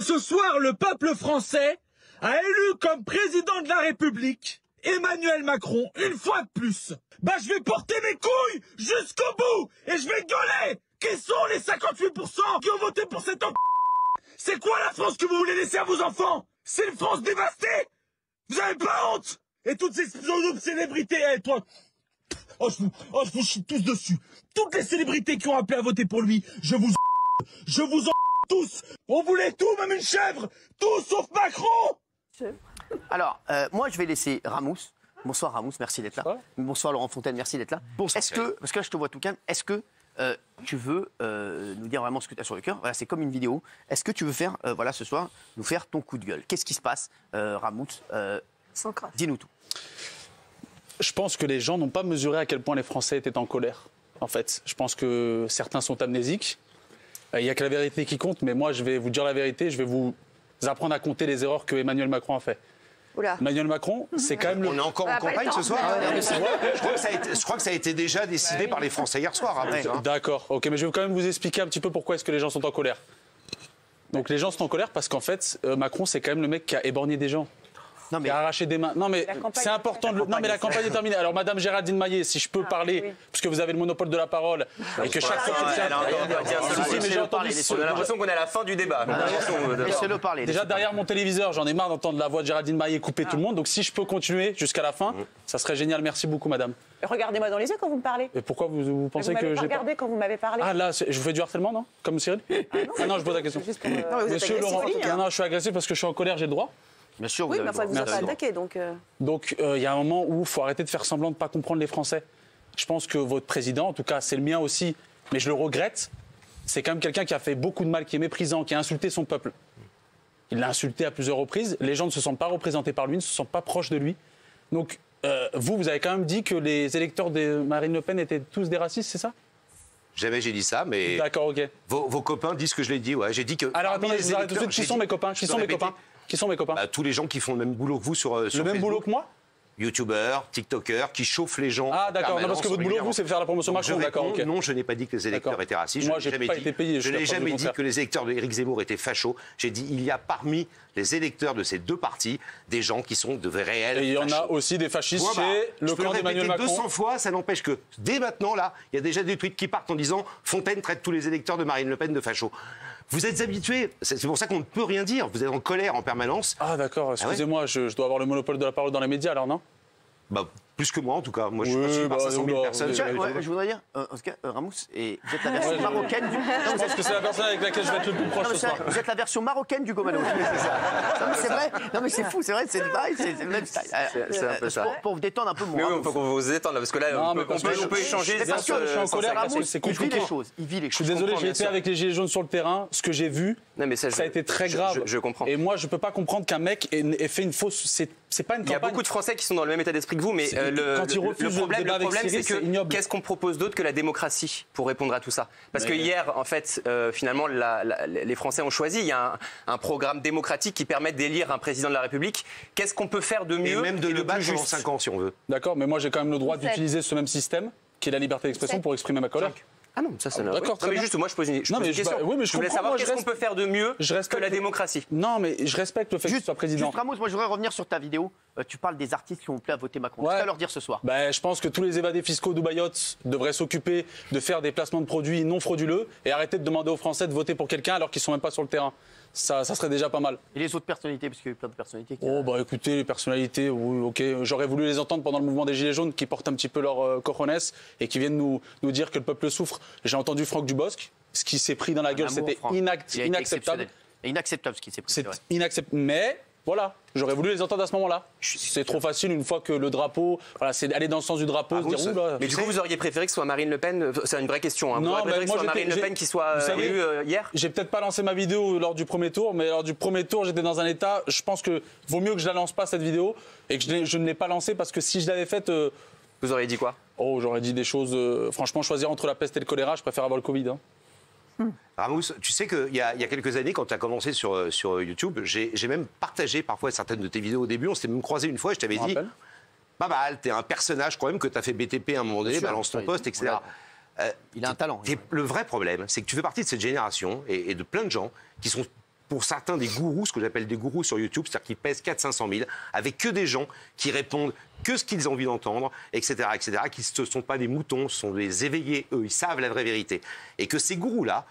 ce soir, le peuple français a élu comme président de la République Emmanuel Macron, une fois de plus. Bah, je vais porter mes couilles jusqu'au bout et je vais gueuler. Qui sont les 58% qui ont voté pour cet homme? C'est quoi la France que vous voulez laisser à vos enfants? C'est une France dévastée? Vous avez pas honte? Et toutes ces célébrités, toi... je vous chie tous dessus. Toutes les célébrités qui ont appelé à voter pour lui, je vous en tous. On voulait tout, même une chèvre. Tout sauf Macron. Alors, moi, je vais laisser Ramous. Bonsoir Ramous, merci d'être là. Bonsoir Laurent Fontaine, merci d'être là. Bonsoir. Est-ce que, parce que là, je te vois tout calme, est-ce que tu veux nous dire vraiment ce que tu as sur le cœur? Voilà, c'est comme une vidéo. Est-ce que tu veux faire, voilà, ce soir, nous faire ton coup de gueule? Qu'est-ce qui se passe, Ramous? Dis-nous tout. Je pense que les gens n'ont pas mesuré à quel point les Français étaient en colère, en fait. Je pense que certains sont amnésiques. Il n'y a que la vérité qui compte, mais moi, je vais vous dire la vérité. Je vais vous apprendre à compter les erreurs que Emmanuel Macron a fait. Oula. Emmanuel Macron, c'est quand même le... On est encore en campagne ce soir. Je crois que ça a été déjà décidé par les Français hier soir. Hein. D'accord, ok, mais je vais quand même vous expliquer un petit peu pourquoi est-ce que les gens sont en colère. Donc les gens sont en colère parce qu'en fait, Macron, c'est quand même le mec qui a éborgné des gens. Non, mais... Qui a arraché des mains. Non, mais c'est important de... Non, mais la campagne est terminée. Alors, Madame Géraldine Maillet, si je peux parler, parce que vous avez le monopole de la parole, et que chaque fois... On a l'impression qu'on est à la fin du débat. Laissez-le parler. Déjà, derrière mon téléviseur, j'en ai marre d'entendre la voix de Géraldine Maillet couper tout le monde. Donc, si je peux continuer jusqu'à la fin, ça serait génial. Merci beaucoup, madame. Regardez-moi dans les yeux quand vous me parlez. Et pourquoi vous pensez que j'ai... Regardez quand vous m'avez parlé. Ah, là, je vous fais du harcèlement, non? Comme Cyril? Ah non, je pose la question. Monsieur Laurent, non, je suis agressif parce que je suis en colère, j'ai le droit. Bien sûr, oui, mais enfin, vous n'êtes pas attaqué, donc... Donc, il y a un moment où il faut arrêter de faire semblant de ne pas comprendre les Français. Je pense que votre président, en tout cas, c'est le mien aussi, mais je le regrette, c'est quand même quelqu'un qui a fait beaucoup de mal, qui est méprisant, qui a insulté son peuple. Il l'a insulté à plusieurs reprises. Les gens ne se sentent pas représentés par lui, ne se sentent pas proches de lui. Donc, vous avez quand même dit que les électeurs de Marine Le Pen étaient tous des racistes, c'est ça? Jamais j'ai dit ça, mais... D'accord, ok. Vos copains disent que je l'ai dit, ouais. J'ai dit que... Alors, attendez, je vous arrête tout de suite. Qui sont mes copains? Qui sont mes copains? Qui sont mes copains? Tous les gens qui font le même boulot que vous sur le même boulot que moi? YouTubeurs, TikTokers, qui chauffent les gens. Ah d'accord, non, parce que votre boulot, vous, c'est faire la promotion Macron, d'accord, ok. Non, je n'ai pas dit que les électeurs étaient racistes. Moi, je n'ai pas été payé. Je n'ai jamais dit que les électeurs d'Éric Zemmour étaient fachos. J'ai dit il y a parmi les électeurs de ces deux partis des gens qui sont de vrais réels. Et il y en a aussi des fascistes chez le camp d'Emmanuel Macron. 200 fois, ça n'empêche que dès maintenant, là, il y a déjà des tweets qui partent en disant Fontaine traite tous les électeurs de Marine Le Pen de fachos. Vous êtes habitués, c'est pour ça qu'on ne peut rien dire. Vous êtes en colère en permanence. Ah d'accord, excusez-moi, je dois avoir le monopole de la parole dans les médias alors, non? Plus que moi, en tout cas. Moi, je suis passé par 500 000 personnes. Je voudrais dire, en tout cas, Ramous, et vous êtes la version marocaine du... Je pense que c'est la personne avec laquelle je vais être le plus proche ce soir. Vous êtes la version marocaine du Gomano. C'est vrai. Non, mais c'est fou, c'est vrai, c'est le bail, c'est le même style. C'est un peu ça. Pour vous détendre un peu, mon Mais oui, il faut qu'on vous détende, parce que là, on peut échanger. Bien sûr, je suis en colère parce que c'est compliqué. Il vit les choses. Je suis désolé, j'ai été avec les Gilets jaunes sur le terrain. Ce que j'ai vu, ça a été très grave. Je comprends. Et moi, je peux pas comprendre qu'un mec ait fait une fausse... C'est pas une campagne. Il y a beaucoup de Français qui sont dans le même état d'esprit que vous, mais le problème, c'est que qu'est-ce qu'on propose d'autre que la démocratie pour répondre à tout ça? Parce que hier, en fait, finalement, les Français ont choisi. Il y a un programme démocratique qui permet d'élire un président de la République. Qu'est-ce qu'on peut faire de mieux et même de le battre pendant 5 ans, si on veut. D'accord, mais moi, j'ai quand même le droit d'utiliser ce même système, qui est la liberté d'expression, pour exprimer ma colère. Ah non, ça n'a d'accord. Mais juste, moi, je pose une question. Je voulais savoir qu'est-ce qu'on peut faire de mieux que la démocratie. Non, mais je respecte le fait que tu sois président. Juste Ramos, moi, je voudrais revenir sur ta vidéo. Tu parles des artistes qui ont appelé à voter Macron. Qu'est-ce que tu as à leur dire ce soir? Je pense que tous les évadés fiscaux d'Ubayotte devraient s'occuper de faire des placements de produits non frauduleux et arrêter de demander aux Français de voter pour quelqu'un alors qu'ils ne sont même pas sur le terrain. Ça serait déjà pas mal. Et les autres personnalités, parce qu'il y a eu plein de personnalités qui... Écoutez, les personnalités, oui, ok. J'aurais voulu les entendre pendant le mouvement des Gilets jaunes qui portent un petit peu leur cojones et qui viennent nous dire que le peuple souffre. J'ai entendu Franck Dubosc, ce qui s'est pris dans la gueule, c'était inacceptable. Inacceptable ce qui s'est pris. C'est inacceptable. Mais voilà, j'aurais voulu les entendre à ce moment-là. C'est trop facile une fois que le drapeau, voilà, c'est aller dans le sens du drapeau, se dire oula. Mais du coup, vous auriez préféré que ce soit Marine Le Pen? C'est une vraie question. Hein. Non, vous auriez préféré que ce soit Marine Le Pen qui soit élue hier? J'ai peut-être pas lancé ma vidéo lors du premier tour, mais lors du premier tour, j'étais dans un état. Je pense que vaut mieux que je la lance pas cette vidéo et que je ne l'ai pas lancée parce que si je l'avais faite. Vous auriez dit quoi? J'aurais dit des choses. Franchement, choisir entre la peste et le choléra, je préfère avoir le Covid. Hein. Ramous, tu sais qu'il y a quelques années, quand tu as commencé sur YouTube, j'ai même partagé parfois certaines de tes vidéos au début. On s'était même croisé une fois et je t'avais dit Babal, t'es un personnage, je crois même que t'as fait BTP à un moment donné, balance ton poste, etc. Il a un talent. Le vrai problème, c'est que tu fais partie de cette génération et de plein de gens qui sont pour certains des gourous, ce que j'appelle des gourous sur YouTube, c'est-à-dire qu'ils pèsent 400-500 000, avec que des gens qui répondent que ce qu'ils ont envie d'entendre, etc., qui ne sont pas des moutons, ce sont des éveillés, eux, ils savent la vraie vérité. Et que ces gourous-là,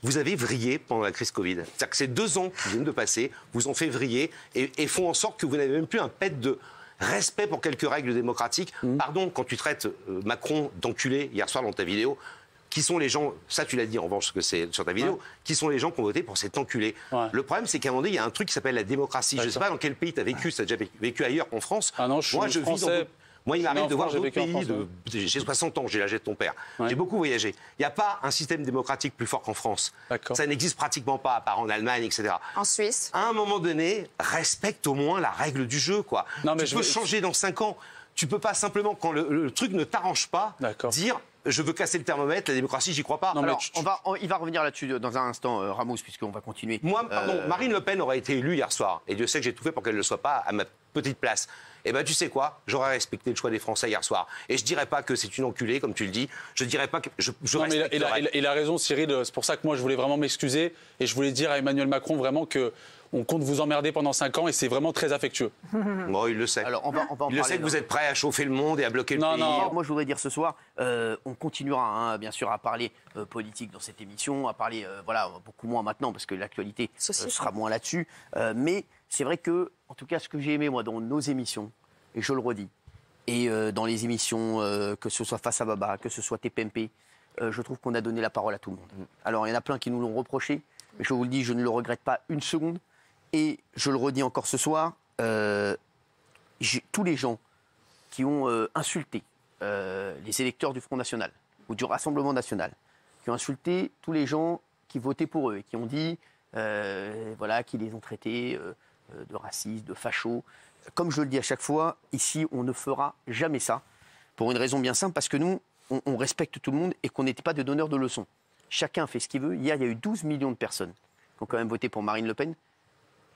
vous avez vrillé pendant la crise Covid. C'est-à-dire que ces 2 ans qui viennent de passer vous ont fait vriller et font en sorte que vous n'avez même plus un pet de respect pour quelques règles démocratiques. Pardon, quand tu traites Macron d'enculé hier soir dans ta vidéo, qui sont les gens, ça tu l'as dit en revanche que c'est sur ta vidéo, qui sont les gens qui ont voté pour cet enculé. Le problème, c'est qu'à un moment donné, il y a un truc qui s'appelle la démocratie. Je ne sais pas dans quel pays tu as vécu, tu as déjà vécu ailleurs qu'en France. Ah non, je vis dans... Moi, il m'arrive de voir d'autres pays. J'ai 60 ans, j'ai l'âge de ton père. J'ai beaucoup voyagé. Il n'y a pas un système démocratique plus fort qu'en France. Ça n'existe pratiquement pas, à part en Allemagne, etc. En Suisse. À un moment donné, respecte au moins la règle du jeu, quoi. Non, mais tu peux changer dans 5 ans. Tu peux pas simplement, quand le truc ne t'arrange pas, dire je veux casser le thermomètre, la démocratie, j'y crois pas. Non, alors, il va revenir là-dessus dans un instant, Ramos, puisqu'on va continuer. Moi, pardon, Marine Le Pen aurait été élue hier soir, et Dieu sait que j'ai tout fait pour qu'elle ne le soit pas à ma petite place. Eh bien, tu sais quoi, j'aurais respecté le choix des Français hier soir. Et je dirais pas que c'est une enculée, comme tu le dis. Je dirais pas que... Non, mais il a raison, Cyril. C'est pour ça que moi, je voulais vraiment m'excuser. Et je voulais dire à Emmanuel Macron vraiment que on compte vous emmerder pendant 5 ans et c'est vraiment très affectueux. Bon, il le sait. Alors, on va en il le sait que vous êtes prêts à chauffer le monde et à bloquer le pays. Non, moi je voudrais dire ce soir, on continuera bien sûr à parler politique dans cette émission, à parler beaucoup moins maintenant parce que l'actualité sera moins là-dessus. Mais c'est vrai que, en tout cas, ce que j'ai aimé moi dans nos émissions, et je le redis, et dans les émissions, que ce soit Face à Baba, que ce soit TPMP, je trouve qu'on a donné la parole à tout le monde. Alors il y en a plein qui nous l'ont reproché, mais je vous le dis, je ne le regrette pas une seconde. Et je le redis encore ce soir, tous les gens qui ont insulté les électeurs du Front National ou du Rassemblement National, qui ont insulté tous les gens qui votaient pour eux et qui ont dit qu'ils les ont traités de racistes, de fachos. Comme je le dis à chaque fois, ici, on ne fera jamais ça, pour une raison bien simple, parce que nous, on respecte tout le monde et qu'on n'était pas des donneurs de leçons. Chacun fait ce qu'il veut. Hier, il y a eu 12 millions de personnes qui ont quand même voté pour Marine Le Pen.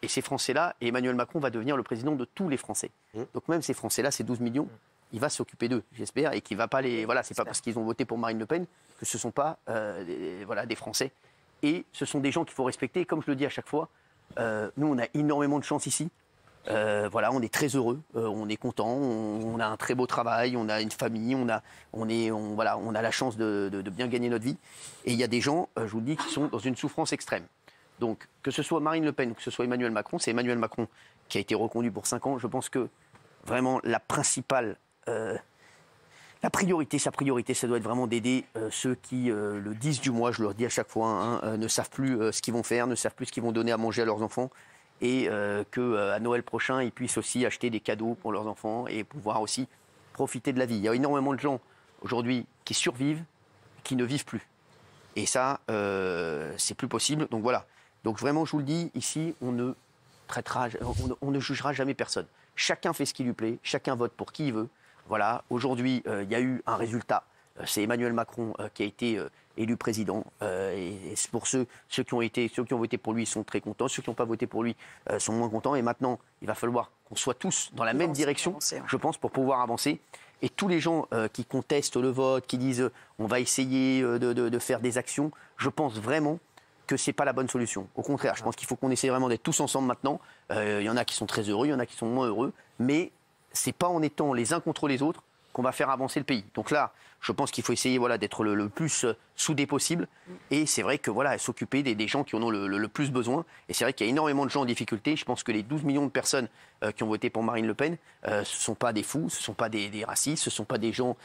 Et ces Français-là, et Emmanuel Macron va devenir le président de tous les Français. Donc même ces Français-là, ces 12 millions, il va s'occuper d'eux, j'espère, et qu'il va pas les... Voilà, c'est pas parce qu'ils ont voté pour Marine Le Pen que ce ne sont pas des Français. Et ce sont des gens qu'il faut respecter. Et comme je le dis à chaque fois, nous, on a énormément de chance ici. On est très heureux, on est content, on a un très beau travail, on a une famille, on a la chance de bien gagner notre vie. Et il y a des gens, je vous le dis, qui sont dans une souffrance extrême. Donc, que ce soit Marine Le Pen ou que ce soit Emmanuel Macron, c'est Emmanuel Macron qui a été reconduit pour 5 ans. Je pense que vraiment la principale, sa priorité, ça doit être vraiment d'aider ceux qui, le 10 du mois, je leur dis à chaque fois, ne savent plus ce qu'ils vont faire, ne savent plus ce qu'ils vont donner à manger à leurs enfants. Et qu'à Noël prochain, ils puissent aussi acheter des cadeaux pour leurs enfants et pouvoir aussi profiter de la vie. Il y a énormément de gens aujourd'hui qui survivent, qui ne vivent plus. Et ça, c'est plus possible. Donc voilà. Donc vraiment, je vous le dis, ici, on ne jugera jamais personne. Chacun fait ce qui lui plaît, chacun vote pour qui il veut. Voilà. Aujourd'hui, il y a eu un résultat. C'est Emmanuel Macron qui a été élu président. Et pour ceux qui ont voté pour lui, ils sont très contents. Ceux qui n'ont pas voté pour lui sont moins contents. Et maintenant, il va falloir qu'on soit tous dans la même direction, je pense, pour pouvoir avancer. Et tous les gens qui contestent le vote, qui disent on va essayer de faire des actions, je pense vraiment que ce n'est pas la bonne solution. Au contraire, je pense qu'il faut qu'on essaie vraiment d'être tous ensemble maintenant. Il y en a qui sont très heureux, il y en a qui sont moins heureux. Mais ce n'est pas en étant les uns contre les autres qu'on va faire avancer le pays. Donc là, je pense qu'il faut essayer d'être le plus soudé possible. Et c'est vrai que s'occuper des gens qui en ont le plus besoin. Et c'est vrai qu'il y a énormément de gens en difficulté. Je pense que les 12 millions de personnes qui ont voté pour Marine Le Pen, ce ne sont pas des fous, ce ne sont pas des racistes, ce ne sont pas des gens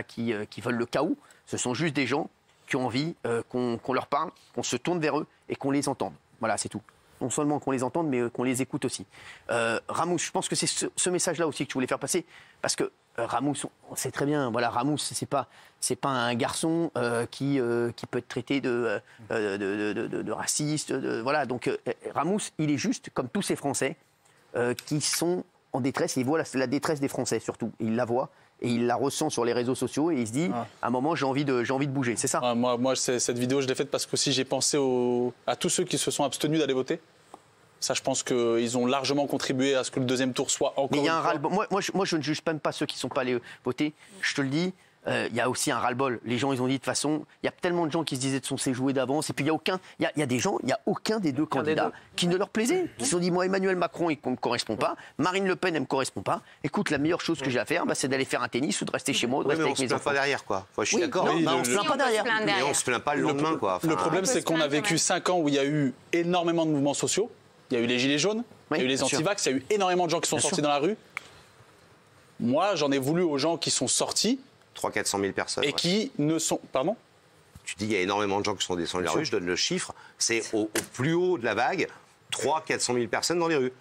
qui veulent le chaos. Ce sont juste des gens qui ont envie qu'on leur parle, qu'on se tourne vers eux et qu'on les entende. Voilà, c'est tout. Non seulement qu'on les entende, mais qu'on les écoute aussi. Ramos, je pense que c'est ce message-là aussi que tu voulais faire passer. Parce que Ramos, on sait très bien, Ramos, c'est pas un garçon qui peut être traité de raciste. Donc Ramos, il est juste comme tous ces Français qui sont en détresse. Il voit la détresse des Français surtout. Il la voit. Et il la ressent sur les réseaux sociaux et il se dit, à un moment, j'ai envie de bouger. C'est ça. Moi, cette vidéo, je l'ai faite parce que si j'ai pensé à tous ceux qui se sont abstenus d'aller voter. Ça, je pense qu'ils ont largement contribué à ce que le deuxième tour soit encore. Mais il y a un ras-le-bol. Moi, je ne juge même pas ceux qui ne sont pas allés voter. Je te le dis, il y a aussi un ras-le-bol. Les gens, ils ont dit de toute façon, il y a tellement de gens qui se disaient de son c'est joué d'avance. Et puis il y a des gens, il n'y a aucun des deux candidats qui ne leur plaisait. Qui se sont dit, moi, Emmanuel Macron, il ne me correspond pas. Marine Le Pen, elle ne me correspond pas. Écoute, la meilleure chose que j'ai à faire, c'est d'aller faire un tennis ou de rester chez moi ou de rester avec mes enfants. On se plaint pas derrière, quoi. Enfin, je suis d'accord. Non, on se plaint pas derrière. Mais on se plaint pas le lendemain, quoi. Le problème, c'est qu'on a vécu 5 ans où il y a eu énormément de mouvements sociaux. Il y a eu les gilets jaunes, il y a eu les antivax, il y a eu énormément de gens qui sont sortis dans la rue. Moi, j'en ai voulu aux gens qui sont sortis. 300-400 000 personnes. Et qui ne sont... Pardon ? Tu dis, il y a énormément de gens qui sont descendus de la rue, je donne le chiffre, c'est au plus haut de la vague, 300-400 000 personnes dans les rues.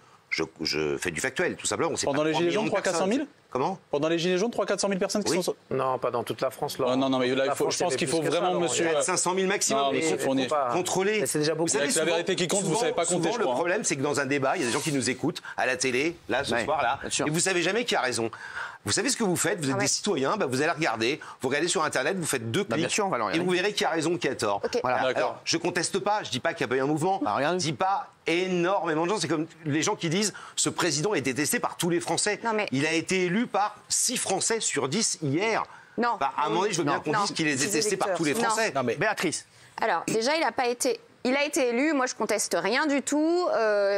Je fais du factuel, tout simplement. Pendant les Gilets jaunes, 300-400 000 Comment ? Pendant les Gilets jaunes, 300-400 000 personnes qui sont... Non, pas dans toute la France, là. Non, mais là, je pense qu'il faut vraiment, monsieur... 500 000 maximum, non, mais contrôler. C'est déjà beaucoup. Vous savez, avec la vérité qui compte, vous ne savez pas compter, souvent, le problème, c'est que dans un débat, il y a des gens qui nous écoutent, à la télé, là, ce soir, là, et vous ne savez jamais qui a raison. Vous savez ce que vous faites, vous êtes des citoyens, vous allez regarder, vous regardez sur Internet, vous faites 2 clics, et vous verrez qui a raison, qui a tort. Okay. Voilà. Alors, je conteste pas, je dis pas qu'il n'y a pas eu un mouvement, je dis pas énormément de gens, c'est comme les gens qui disent ce président est détesté par tous les Français. Il a été élu par 6 Français sur 10 hier. Non. À un moment donné, je veux bien qu'on dise qu'il est détesté par tous les Français. Non, mais Béatrice. Alors, déjà, il a été élu, moi je conteste rien du tout,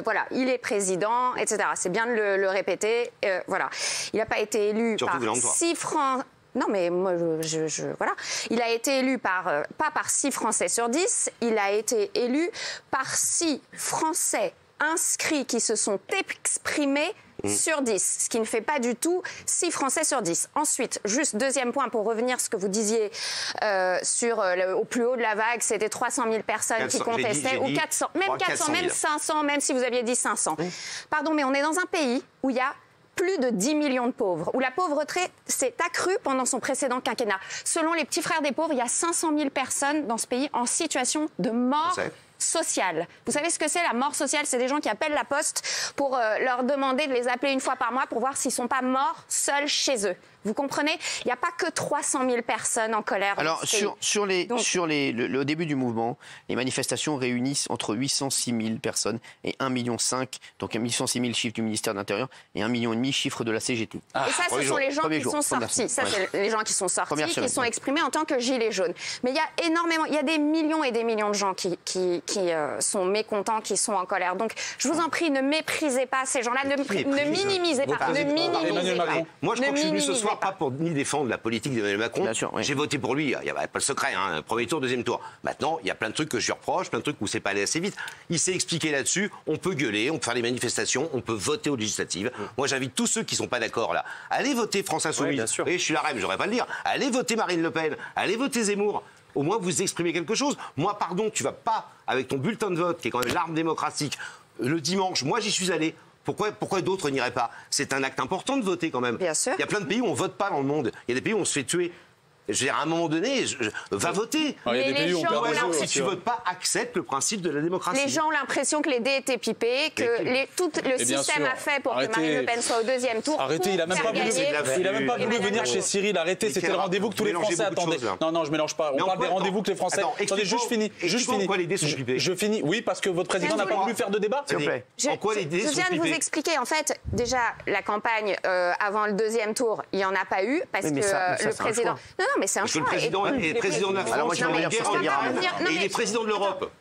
voilà, il est président, etc. C'est bien de le répéter, voilà. Il n'a pas été élu par 6 Français. Non, mais moi, voilà. Il a été élu pas par 6 Français sur 10, il a été élu par 6 Français inscrits qui se sont exprimés sur 10, ce qui ne fait pas du tout 6 Français sur 10. Ensuite, juste deuxième point pour revenir à ce que vous disiez au plus haut de la vague, c'était 300 000 personnes 400, qui contestaient, ou 400, même 400, même 500, même si vous aviez dit 500. Pardon, mais on est dans un pays où il y a plus de 10 millions de pauvres, où la pauvreté s'est accrue pendant son précédent quinquennat. Selon les petits frères des pauvres, il y a 500 000 personnes dans ce pays en situation de mort sociale. Vous savez ce que c'est la mort sociale? C'est des gens qui appellent la poste pour leur demander de les appeler une fois par mois pour voir s'ils ne sont pas morts seuls chez eux. Vous comprenez? Il n'y a pas que 300 000 personnes en colère. Alors, au début du mouvement, les manifestations réunissent entre 806 000 personnes et 1,5 million, donc 1,6 million chiffre du ministère de l'Intérieur et 1,5 million chiffre de la CGT. Et ça, ce sont les gens qui sont sortis. Ça, c'est les gens qui sont sortis, qui sont exprimés en tant que gilets jaunes. Mais il y a énormément, il y a des millions et des millions de gens qui sont mécontents, qui sont en colère. Donc, je vous en prie, ne méprisez pas ces gens-là, ne minimisez pas. Ne minimisez pas. Moi, je crois que je suis venu ce soir pas pour ni défendre la politique d'Emmanuel Macron. J'ai voté pour lui, il n'y a pas le secret, premier tour, deuxième tour. Maintenant, il y a plein de trucs que je lui reproche, plein de trucs où c'est pas allé assez vite. Il s'est expliqué là-dessus, on peut gueuler, on peut faire des manifestations, on peut voter aux législatives. Moi, j'invite tous ceux qui ne sont pas d'accord là, allez voter France Insoumise. Et je suis la reine, j'aurais pas le dire. Allez voter Marine Le Pen, allez voter Zemmour. Au moins, vous exprimez quelque chose. Moi, pardon, tu vas pas, avec ton bulletin de vote, qui est quand même l'arme démocratique, le dimanche, moi, j'y suis allé. Pourquoi d'autres n'iraient pas? C'est un acte important de voter quand même. Bien sûr. Il y a plein de pays où on ne vote pas dans le monde. Il y a des pays où on se fait tuer. Je veux dire, à un moment donné, va voter. Mais les gens si tu ne votes pas, accepte le principe de la démocratie. Les gens ont l'impression que les dés étaient pipés, que tout le système a fait pour que Marine Le Pen soit au deuxième tour. Arrêtez, il n'a même pas voulu venir chez Cyril. Arrêtez, c'était le rendez-vous que tous les Français attendaient. Non, je ne mélange pas. On parle des rendez-vous que les Français... Attendez, juste fini. Pourquoi les dés sont pipés? Je finis. Oui, parce que votre président n'a pas voulu faire de débat. S'il vous plaît. En quoi les dés sont pipés? Je viens de vous expliquer. En fait, déjà, la campagne avant le deuxième tour, il n'y en a pas eu, parce que le président... Non, mais c'est un choix. Et président de la France, et il est président de l'Europe.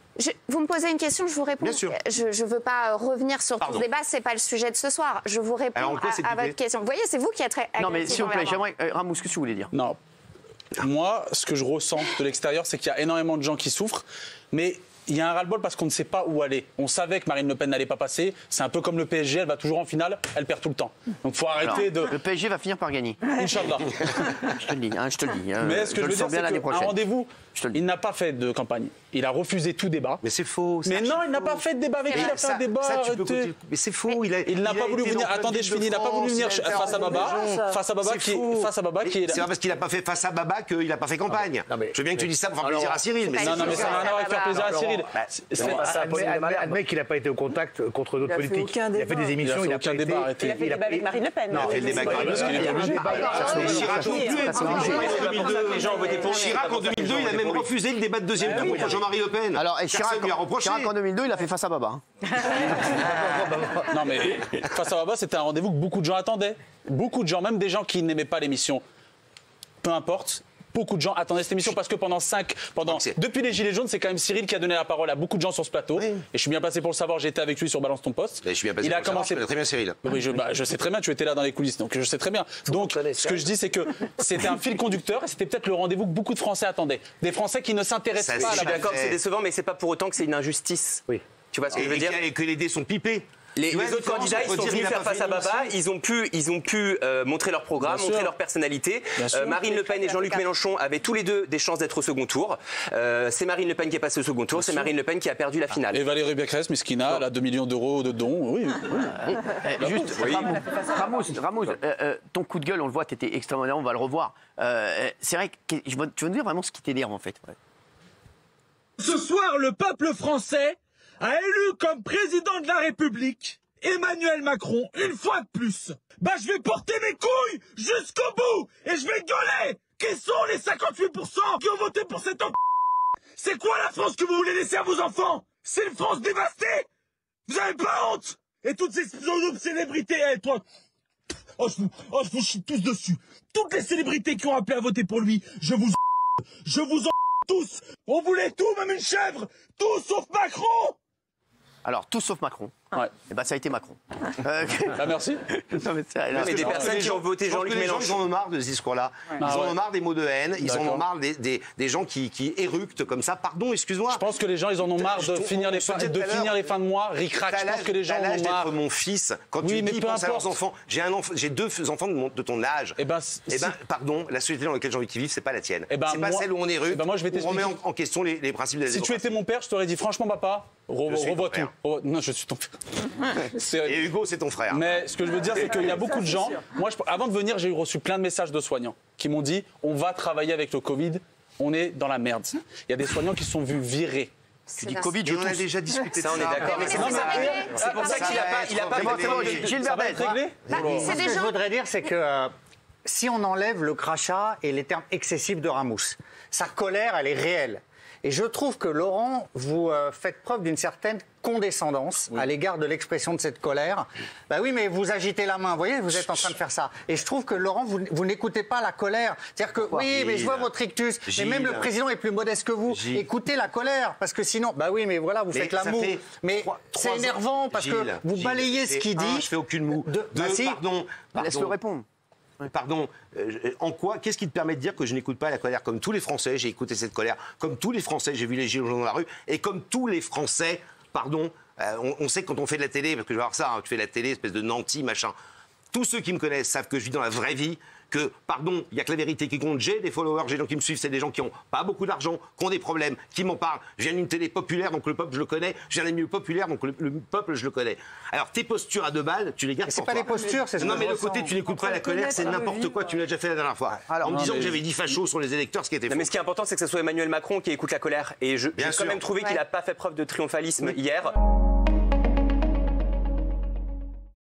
Vous me posez une question, je vous réponds. Bien sûr. Je ne veux pas revenir sur tout ce débat, ce n'est pas le sujet de ce soir. Je vous réponds à votre question. Vous voyez, c'est vous qui êtes très... Non, mais s'il vous plaît, j'aimerais... Ramous, ce que tu voulais dire? Non. Moi, ce que je ressens de l'extérieur, c'est qu'il y a énormément de gens qui souffrent, mais... Il y a un ras-le-bol parce qu'on ne sait pas où aller. On savait que Marine Le Pen n'allait pas passer. C'est un peu comme le PSG, elle va toujours en finale, elle perd tout le temps. Donc il faut arrêter de... Le PSG va finir par gagner. Inch'Allah. Je te le dis. Mais ce que je veux dire, c'est qu'un rendez-vous, il n'a pas fait de campagne. Il a refusé tout débat. Mais c'est faux. Mais non, il n'a pas fait de débat avec lui. Il a fait un débat. Mais c'est faux. Il n'a pas voulu venir. Attendez, je finis. Il n'a pas voulu venir face à Baba. Face à Baba qui est. C'est pas parce qu'il n'a pas fait face à Baba qu'il n'a pas fait campagne. Je veux bien que tu dises ça pour faire plaisir à Cyril. Non, mais ça n'a rien à voir avec faire plaisir à Cyril. Admet qu'il n'a pas été au contact contre d'autres politiques. Il a fait des émissions, il a aucun débat arrêté. Il a fait le débat avec Marine Le Pen. Il a fait le débat avec Marine Le Pen. Chirac en 2002, il a même refusé le débat de deuxième tour contre Jean-Marie Le Pen. Alors, Chirac en 2002, il a fait face à Baba. Non, mais face à Baba, c'était un rendez-vous que beaucoup de gens attendaient. Beaucoup de gens, même des gens qui n'aimaient pas l'émission. peu importe. Beaucoup de gens attendaient cette émission parce que depuis les Gilets jaunes, c'est quand même Cyril qui a donné la parole à beaucoup de gens sur ce plateau. Oui. Et je suis bien passé pour le savoir, j'étais avec lui sur Balance ton poste. Je suis bien passé pour le savoir, je connais très bien Cyril. Oui, je sais très bien, tu étais là dans les coulisses, donc je sais très bien. Donc ce que je dis, c'est que c'était un fil conducteur et c'était peut-être le rendez-vous que beaucoup de Français attendaient. Des Français qui ne s'intéressent pas à la. Je suis d'accord, c'est décevant, mais c'est pas pour autant que c'est une injustice. Oui. Tu vois ce que je veux dire ? Et que les dés sont pipés. Les autres candidats, ils sont venus faire face à Baba, ils ont pu montrer leur programme, montrer leur personnalité. Marine Le Pen et Jean-Luc Mélenchon avaient tous les deux des chances d'être au second tour. C'est Marine Le Pen qui est passée au second tour, c'est Marine Le Pen qui a perdu la finale. Et Valérie Pécresse, Miskina, elle a 2 millions d'euros de dons. Oui. Juste, Ramous, ton coup de gueule, on le voit, tu étais extrêmement énervé, on va le revoir. C'est vrai que tu veux nous dire vraiment ce qui t'énerve en fait. Ouais. Ce soir, le peuple français a élu comme président de la République Emmanuel Macron, une fois de plus. Bah, je vais porter mes couilles jusqu'au bout et je vais gueuler. Qui sont les 58% qui ont voté pour cet homme? C'est quoi la France que vous voulez laisser à vos enfants? C'est une France dévastée? Vous avez pas honte? Et toutes ces célébrités, toi... Oh, je vous chie tous dessus. Toutes les célébrités qui ont appelé à voter pour lui, je vous en tous. On voulait tout, même une chèvre. Tout sauf Macron. Alors, tout sauf Macron. Ouais. Et ben ça a été Macron. Merci. Non, mais des personnes qui ont voté Jean-Luc Mélenchon. Ils en ont marre de ce discours-là. Ils en ont marre des mots de haine. Ils en ont marre des gens qui éructent comme ça. Pardon, excuse-moi. Je pense que les gens, ils en ont marre de finir les fins de mois ric-rac. Je pense que les gens en ont marre. D'être mon fils. Quand tu dis pense à leurs enfants. J'ai 2 enfants de ton âge. Eh ben, pardon, la société dans laquelle j'ai envie qu'ils vivent, c'est pas la tienne. C'est pas celle où on éructe. On remet en question les principes de la démocratie. Si tu étais mon père, je t'aurais dit franchement, papa, revois tout. Non, je suis ton père. Et Hugo, c'est ton frère. Mais ce que je veux dire, c'est qu'il y a beaucoup de gens. Moi, avant de venir, j'ai reçu plein de messages de soignants qui m'ont dit on va travailler avec le Covid, on est dans la merde. Il y a des soignants qui se sont vus virer. Tu dis Covid, on a déjà discuté de ça. On est d'accord. C'est pour ça qu'il n'a pas Gilles Verdez. Ce que je voudrais dire, c'est que si on enlève le crachat et les termes excessifs de Ramous, sa colère, elle est réelle. Et je trouve que, Laurent, vous faites preuve d'une certaine condescendance à l'égard de l'expression de cette colère. Bah oui, mais vous agitez la main, vous voyez, vous êtes en train de faire ça. Et je trouve que, Laurent, vous n'écoutez pas la colère. C'est-à-dire que, oui, mais je vois votre rictus, mais même le président est plus modeste que vous. Écoutez la colère, parce que sinon, bah oui, mais voilà, vous faites l'amour. Mais c'est énervant, parce que vous balayez ce qu'il dit. Je fais aucune moue. Pardon. Laisse-le répondre. Pardon, en quoi, qu'est-ce qui te permet de dire que je n'écoute pas la colère? Comme tous les Français, j'ai écouté cette colère. Comme tous les Français, j'ai vu les gilets jaunes dans la rue. Et comme tous les Français, pardon, on sait que quand on fait de la télé, parce que je vais voir ça, tu fais de la télé, espèce de nanti, machin. Tous ceux qui me connaissent savent que je vis dans la vraie vie, que, pardon, il n'y a que la vérité qui compte. J'ai des followers, j'ai des gens qui me suivent, c'est des gens qui n'ont pas beaucoup d'argent, qui ont des problèmes, qui m'en parlent. Je viens d'une télé populaire, donc le peuple, je le connais. Je viens d'un milieu populaire, donc le peuple, je le connais. Alors, tes postures à 2 balles, tu les gardes pour toi. C'est pas des postures, c'est ça. Non, mais le côté, tu n'écoutes pas la colère, c'est n'importe quoi. Tu l'as déjà fait la dernière fois. En me disant que j'avais dit facho sur les électeurs, ce qui était faux. Mais ce qui est important, c'est que ce soit Emmanuel Macron qui écoute la colère. Et j'ai quand même trouvé qu'il n'a pas fait preuve de triomphalisme hier.